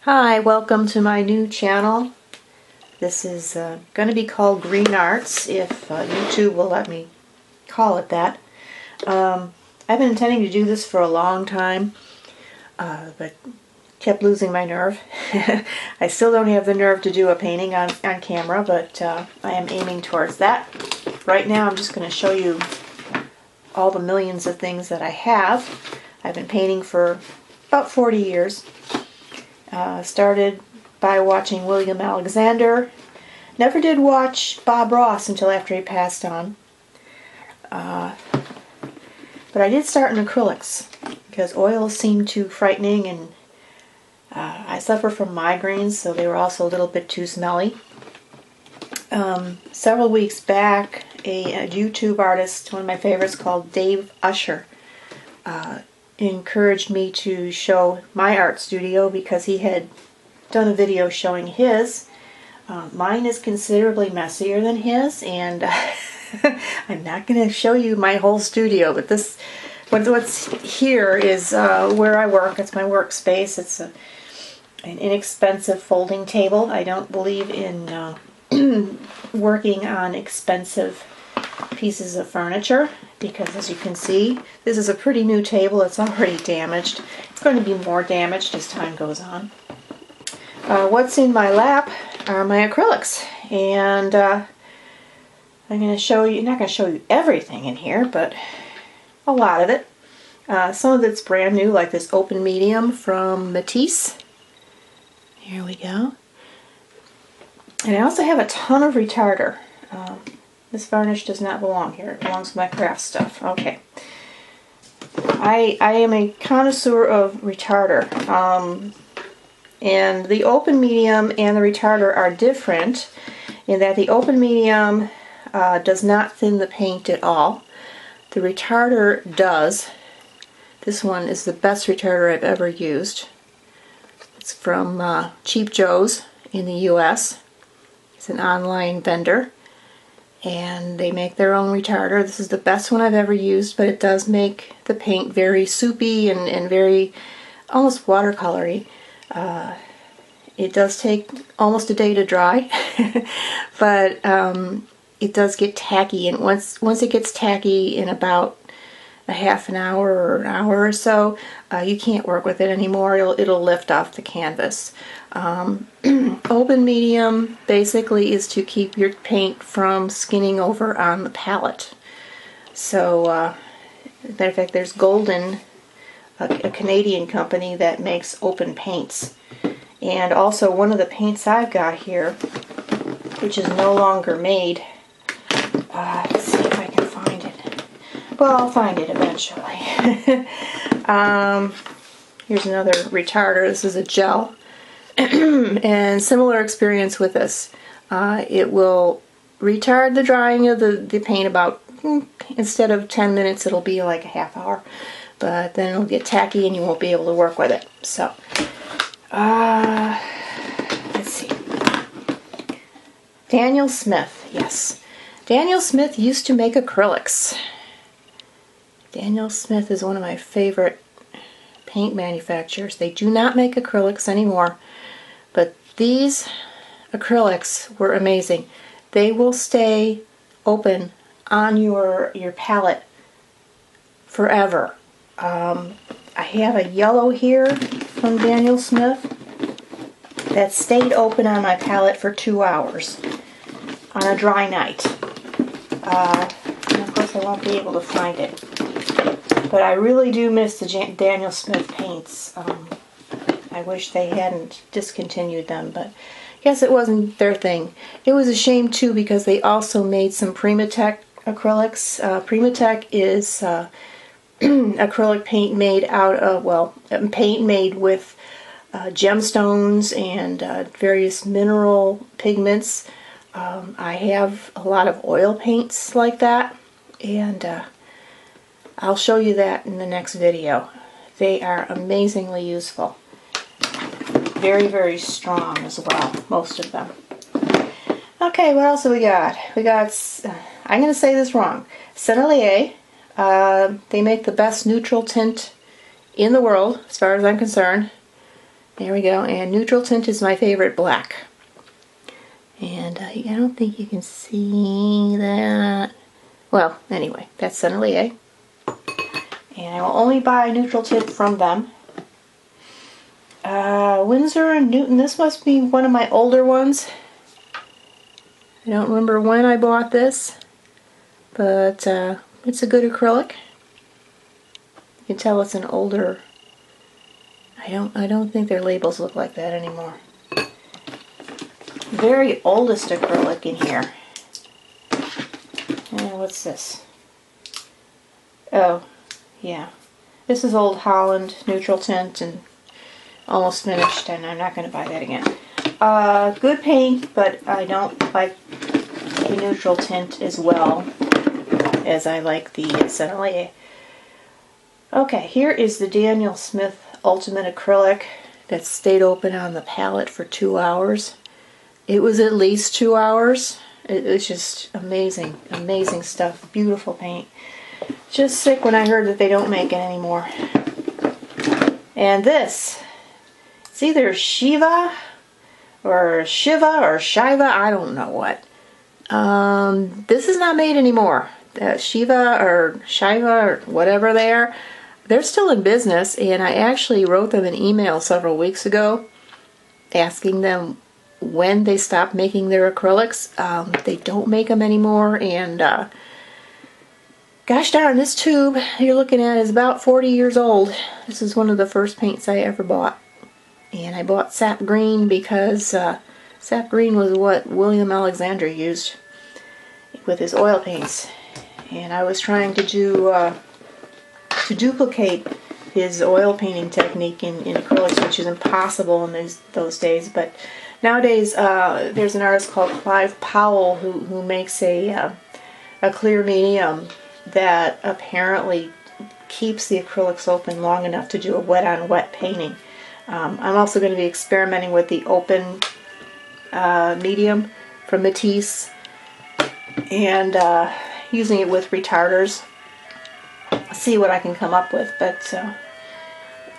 Hi, welcome to my new channel. This is going to be called Greenarts, if YouTube will let me call it that. I've been intending to do this for a long time, but kept losing my nerve. I still don't have the nerve to do a painting on camera, but I am aiming towards that. Right now I'm just going to show you all the millions of things that I have. I've been painting for about 40 years. Started by watching William Alexander. Never did watch Bob Ross until after he passed on. But I did start in acrylics because oils seemed too frightening, and I suffer from migraines, so they were also a little bit too smelly. Several weeks back, a YouTube artist, one of my favorites called Dave Usher, encouraged me to show my art studio because he had done a video showing his. Mine is considerably messier than his, and I'm not going to show you my whole studio, but what's here is where I work. It's my workspace. It's an inexpensive folding table. I don't believe in working on expensive pieces of furniture, because as you can see, this is a pretty new table. It's already damaged. It's going to be more damaged as time goes on. What's in my lap are my acrylics, and I'm going to show you, not going to show you everything in here, but a lot of it. Some of it's brand new, like this open medium from Matisse. Here we go. And I also have a ton of retarder. This varnish does not belong here. It belongs to my craft stuff. Okay. I am a connoisseur of retarder. And the open medium and the retarder are different in that the open medium does not thin the paint at all. The retarder does. This one is the best retarder I've ever used. It's from Cheap Joe's in the US. It's an online vendor, and they make their own retarder. This is the best one I've ever used, but it does make the paint very soupy and very almost watercolory. It does take almost a day to dry, but it does get tacky, and once it gets tacky in about a half an hour or an hour or so, you can't work with it anymore. It'll lift off the canvas. Open medium basically is to keep your paint from skinning over on the palette. So, as a matter of fact, there's Golden, a Canadian company that makes open paints. And also one of the paints I've got here, which is no longer made, let's see if I can find it. Well, I'll find it eventually. Here's another retarder. This is a gel. And similar experience with this. It will retard the drying of the paint about, instead of 10 minutes, it'll be like a half hour. But then it'll get tacky and you won't be able to work with it. So, let's see. Daniel Smith, yes. Daniel Smith used to make acrylics. Daniel Smith is one of my favorite paint manufacturers. They do not make acrylics anymore, but these acrylics were amazing. They will stay open on your palette forever. I have a yellow here from Daniel Smith that stayed open on my palette for 2 hours on a dry night. And of course I won't be able to find it. But I really do miss the Daniel Smith paints. I wish they hadn't discontinued them, but I guess it wasn't their thing. It was a shame too, because they also made some Primatech acrylics. Primatech is acrylic paint made out of, well, paint made with gemstones and various mineral pigments. I have a lot of oil paints like that, and I'll show you that in the next video. They are amazingly useful. Very, very strong as well, most of them. Okay, what else do we got? We got, I'm going to say this wrong, Sennelier. They make the best neutral tint in the world, as far as I'm concerned. There we go. And neutral tint is my favorite black. And I don't think you can see that. Well, anyway, that's Sennelier. And I will only buy neutral tint from them. Winsor & Newton, this must be one of my older ones. I don't remember when I bought this, but it's a good acrylic. You can tell it's an older. I don't think their labels look like that anymore. Very oldest acrylic in here. And what's this? Oh, yeah. This is Old Holland neutral tint and almost finished, and I'm not going to buy that again. Good paint, but I don't like the neutral tint as well as I like the Sennelier. Okay, here is the Daniel Smith Ultimate Acrylic that stayed open on the palette for 2 hours. It was at least 2 hours. It's just amazing, amazing stuff. Beautiful paint. Just sick when I heard that they don't make it anymore. And this, it's either Shiva or Shiva, I don't know what. This is not made anymore. Shiva or Shiva or whatever they are, they're still in business, and I actually wrote them an email several weeks ago asking them when they stopped making their acrylics. They don't make them anymore, and gosh darn, this tube you're looking at is about 40 years old. This is one of the first paints I ever bought. And I bought sap green because sap green was what William Alexander used with his oil paints. And I was trying to duplicate his oil painting technique in acrylics, which is impossible in those days. But nowadays, there's an artist called Clive Powell who makes a clear medium that apparently keeps the acrylics open long enough to do a wet-on-wet painting. I'm also going to be experimenting with the open medium from Matisse and using it with retarders. See what I can come up with, but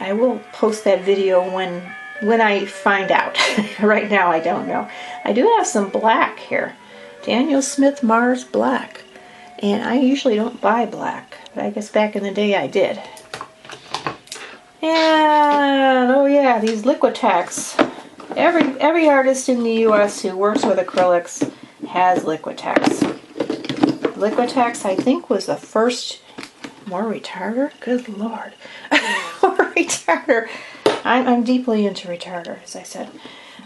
I will post that video when I find out. Right now I don't know. I do have some black here. Daniel Smith Mars Black. And I usually don't buy black, but I guess back in the day I did. And oh yeah, these Liquitex. Every artist in the US who works with acrylics has Liquitex. Liquitex, I think, was the first. More retarder? Good lord. More retarder. I'm deeply into retarder, as I said.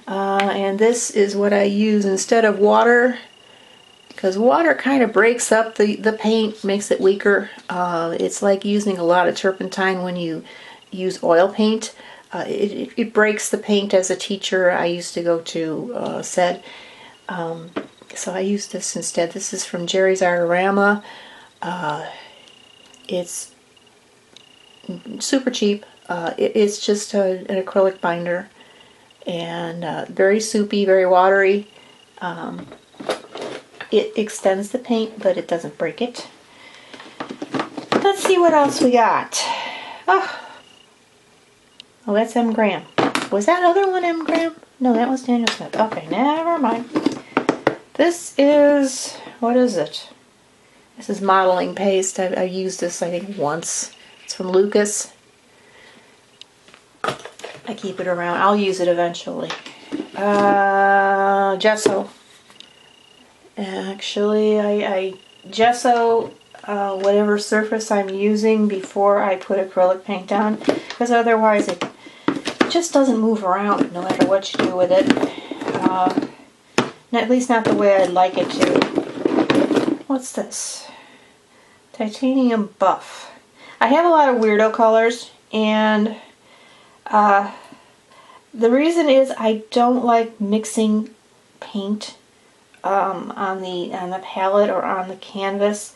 And this is what I use instead of water, because water kind of breaks up the paint, makes it weaker. It's like using a lot of turpentine when you use oil paint. It breaks the paint. As a teacher I used to go to said. So I use this instead. This is from Jerry's Artorama. It's super cheap. It's just an acrylic binder, and very soupy, very watery. It extends the paint, but it doesn't break it. Let's see what else we got. Oh, that's M. Graham. Was that other one M. Graham? No, that was Daniel Smith. Okay, never mind. This is, what is it? This is modeling paste. I've used this, I think, once. It's from Lucas. I keep it around. I'll use it eventually. Gesso. Actually, I gesso whatever surface I'm using before I put acrylic paint on, because otherwise it just doesn't move around no matter what you do with it. At least not the way I'd like it to. What's this? Titanium Buff. I have a lot of weirdo colors, and the reason is I don't like mixing paint on the palette or on the canvas.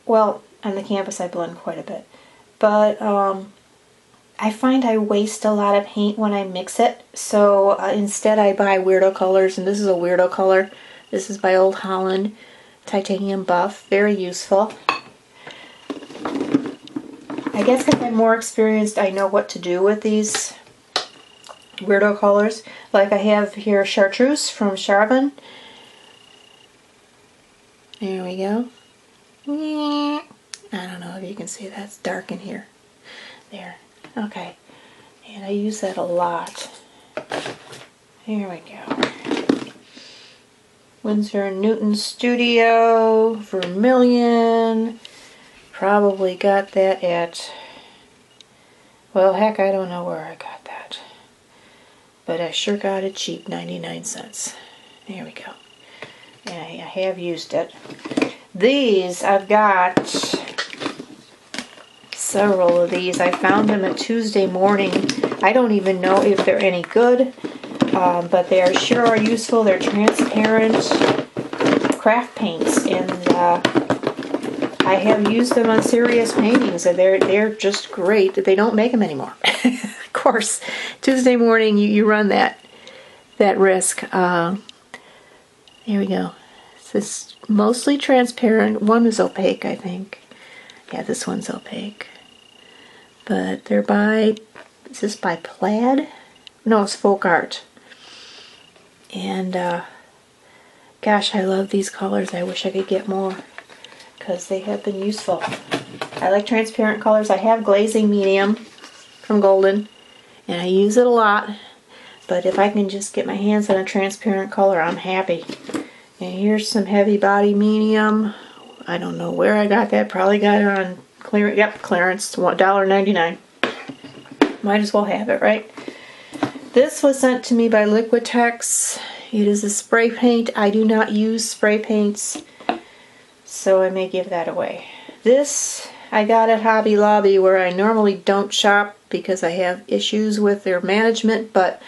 Well, on the canvas I blend quite a bit, but I find I waste a lot of paint when I mix it. So instead I buy weirdo colors, and this is a weirdo color. This is by Old Holland, Titanium Buff. Very useful. I guess because I'm more experienced, I know what to do with these weirdo colors. Like I have here Chartreuse from Charbon. There we go. I don't know if you can see that's dark in here. There. Okay. And I use that a lot. Here we go. Winsor & Newton Studio, Vermilion. Probably got that at, well, heck, I don't know where I got that. But I sure got it cheap, 99 cents. There we go. And I have used it. These, I've got several of these. I found them at Tuesday Morning. I don't even know if they're any good, but they are sure are useful. They're transparent craft paints, and I have used them on serious paintings, and they're just great. They don't make them anymore. Of course, Tuesday Morning you run that risk. Here we go. This mostly transparent. One is opaque, I think. Yeah, this one's opaque. But they're by, is this by Plaid? No, it's Folk Art. And gosh, I love these colors. I wish I could get more because they have been useful. I like transparent colors. I have glazing medium from Golden, and I use it a lot. But if I can just get my hands on a transparent color, I'm happy. And here's some heavy body medium. I don't know where I got that. Probably got it on clearance. Yep, clearance. $1.99. Might as well have it, right? This was sent to me by Liquitex. It is a spray paint. I do not use spray paints, so I may give that away. This I got at Hobby Lobby, where I normally don't shop because I have issues with their management, but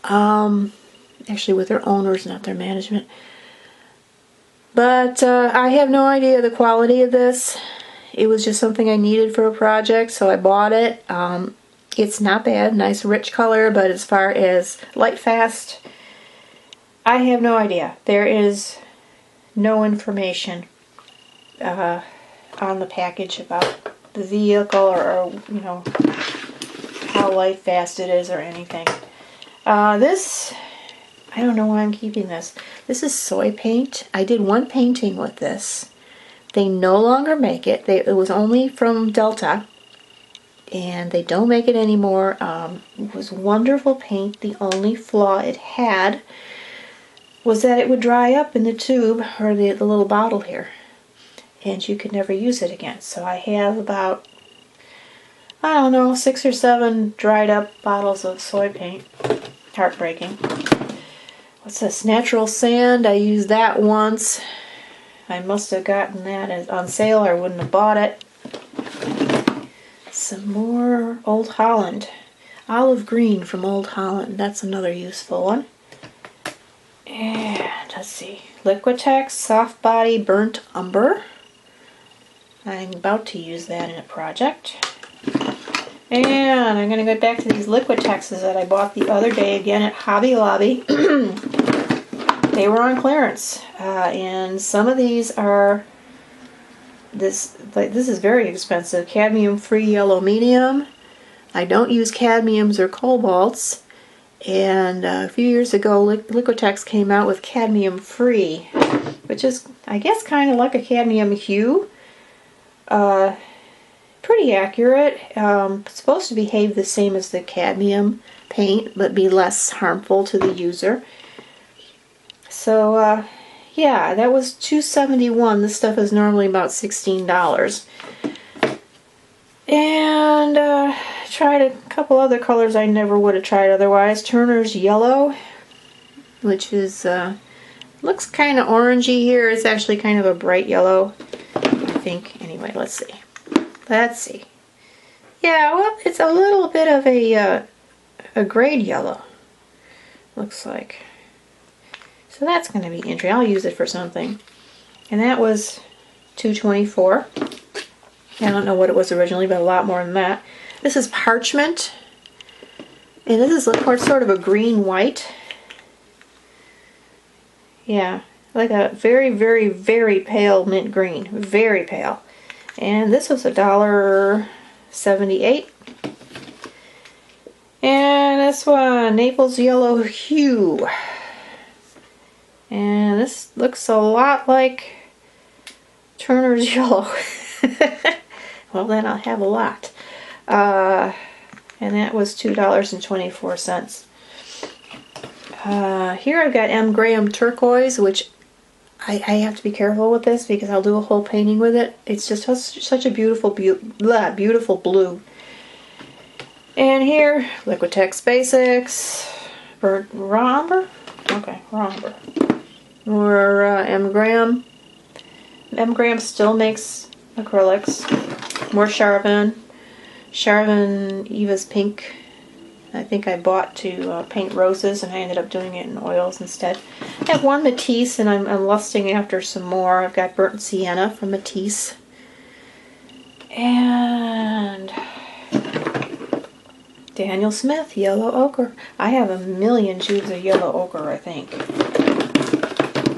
actually with their owners, not their management. But I have no idea the quality of this. It was just something I needed for a project, so I bought it. It's not bad, nice rich color, but as far as light fast, I have no idea. There is no information on the package about the vehicle or you know, how light fast it is or anything. This, I don't know why I'm keeping this. This is soy paint. I did one painting with this. They no longer make it. It was only from Delta, and they don't make it anymore. It was wonderful paint. The only flaw it had was that it would dry up in the tube, or the little bottle here, and you could never use it again. So I have about, I don't know, 6 or 7 dried up bottles of soy paint. Heartbreaking. What's this? Natural Sand. I used that once. I must have gotten that on sale, or I wouldn't have bought it. Some more Old Holland. Olive Green from Old Holland. That's another useful one. And let's see. Liquitex Soft Body Burnt Umber. I'm about to use that in a project. And I'm going to go back to these Liquitexes that I bought the other day again at Hobby Lobby. They were on clearance. And some of these are, this is very expensive. Cadmium-free yellow medium. I don't use cadmiums or cobalts. And a few years ago, Liquitex came out with cadmium-free, which is, I guess, kind of like a cadmium hue. Pretty accurate. It's supposed to behave the same as the cadmium paint, but be less harmful to the user. So, yeah, that was $2.71. This stuff is normally about $16. And tried a couple other colors I never would have tried otherwise. Turner's Yellow, which is looks kind of orangey here. It's actually kind of a bright yellow, I think. Anyway, let's see. Let's see. Yeah, well, it's a little bit of a grade yellow, looks like. So that's going to be interesting. I'll use it for something. And that was $2.24. I don't know what it was originally, but a lot more than that. This is Parchment. And this is sort of a green-white. Yeah, like a very, very, very pale mint green. Very pale. And this was $1.78. And this one, Naples Yellow Hue. And this looks a lot like Turner's Yellow. Well, then I'll have a lot. And that was $2.24. Here I've got M. Graham Turquoise, which I have to be careful with this because I'll do a whole painting with it. It's just such a beautiful, beautiful blue. And here, Liquitex Basics, Burnt Umber. Okay, umber. More M. Graham. M. Graham still makes acrylics. More Charvin. Charvin Eva's Pink. I think I bought to paint roses, and I ended up doing it in oils instead. I have one Matisse, and I'm lusting after some more. I've got Burnt Sienna from Matisse. And Daniel Smith, Yellow Ochre. I have a million tubes of Yellow Ochre, I think.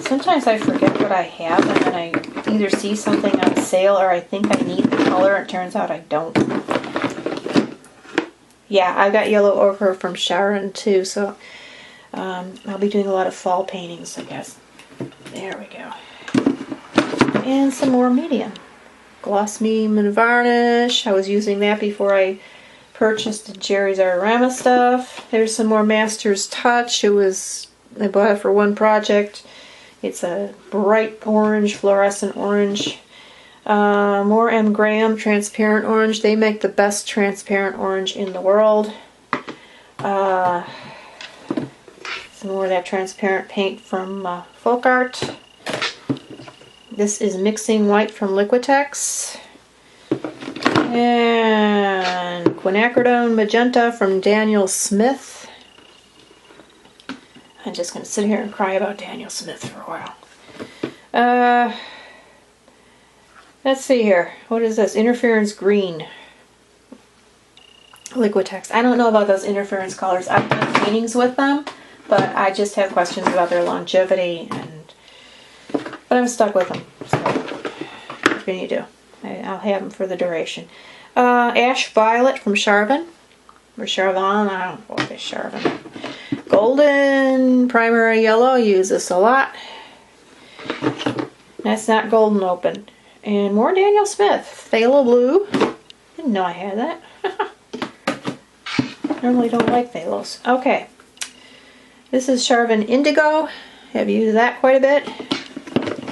Sometimes I forget what I have, and then I either see something on sale or I think I need the color, and it turns out I don't. Yeah, I got Yellow Ochre from Sharon too, so I'll be doing a lot of fall paintings, I guess. There we go. And some more medium. Gloss Medium and Varnish. I was using that before I purchased the Jerry's Arorama stuff. There's some more Master's Touch. I bought it for one project. It's a bright orange, fluorescent orange. More M. Graham Transparent Orange. They make the best transparent orange in the world. Some more of that transparent paint from Folk Art. This is Mixing White from Liquitex. And Quinacridone Magenta from Daniel Smith. I'm just going to sit here and cry about Daniel Smith for a while. Let's see here. What is this? Interference Green. Liquitex. I don't know about those interference colors. I've done paintings with them, but I just have questions about their longevity, but I'm stuck with them. So, what can you do? I'll have them for the duration. Ash Violet from Charvin. Or Charvin, I don't know what it is, Charvin. Golden Primary Yellow, I use this a lot. That's not Golden Open. And more Daniel Smith. Phthalo Blue. Didn't know I had that. Normally don't like phthalos. Okay. This is Charvin Indigo. I've used that quite a bit.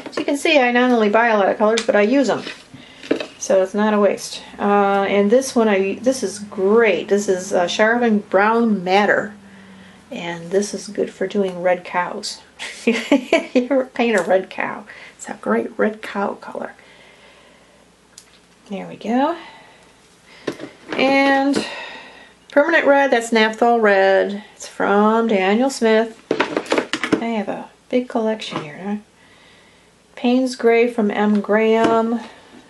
As you can see, I not only buy a lot of colors, but I use them. So it's not a waste. And this one, this is great. This is Charvin Brown Matter. And this is good for doing red cows. You ever paint a red cow? It's a great red cow color. There we go. And Permanent Red, that's Naphthol Red. It's from Daniel Smith. I have a big collection here. Huh? Payne's Gray from M. Graham.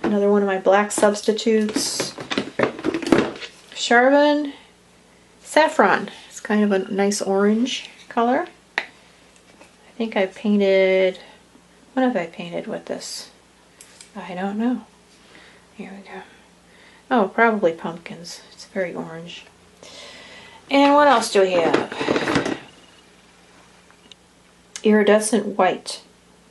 Another one of my black substitutes. Charvin Saffron. It's kind of a nice orange color. I think I painted... What have I painted with this? I don't know. Here we go. Oh, probably pumpkins. It's very orange. And what else do we have? Iridescent White.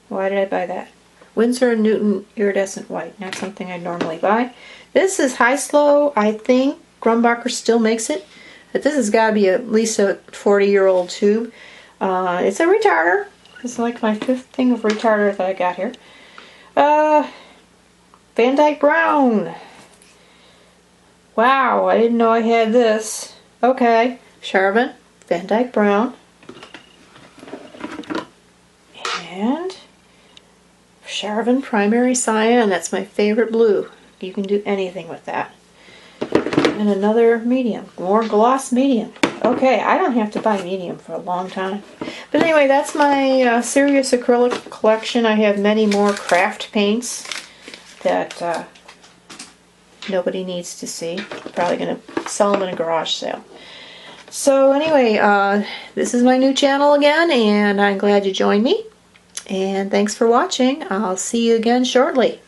Why did I buy that? Winsor & Newton Iridescent White. Not something I'd normally buy. This is High Slow. I think Grumbacher still makes it. But this has got to be at least a 40-year-old tube. It's a retarder. It's like my 5th thing of retarder that I got here. Van Dyke Brown. Wow, I didn't know I had this. Okay, Charvin, Van Dyke Brown. And Charvin Primary Cyan. That's my favorite blue. You can do anything with that. And another medium. More gloss medium. Okay, I don't have to buy medium for a long time. But anyway, that's my serious acrylic collection. I have many more craft paints that nobody needs to see. Probably going to sell them in a garage sale. So anyway, this is my new channel again, and I'm glad you joined me. And thanks for watching. I'll see you again shortly.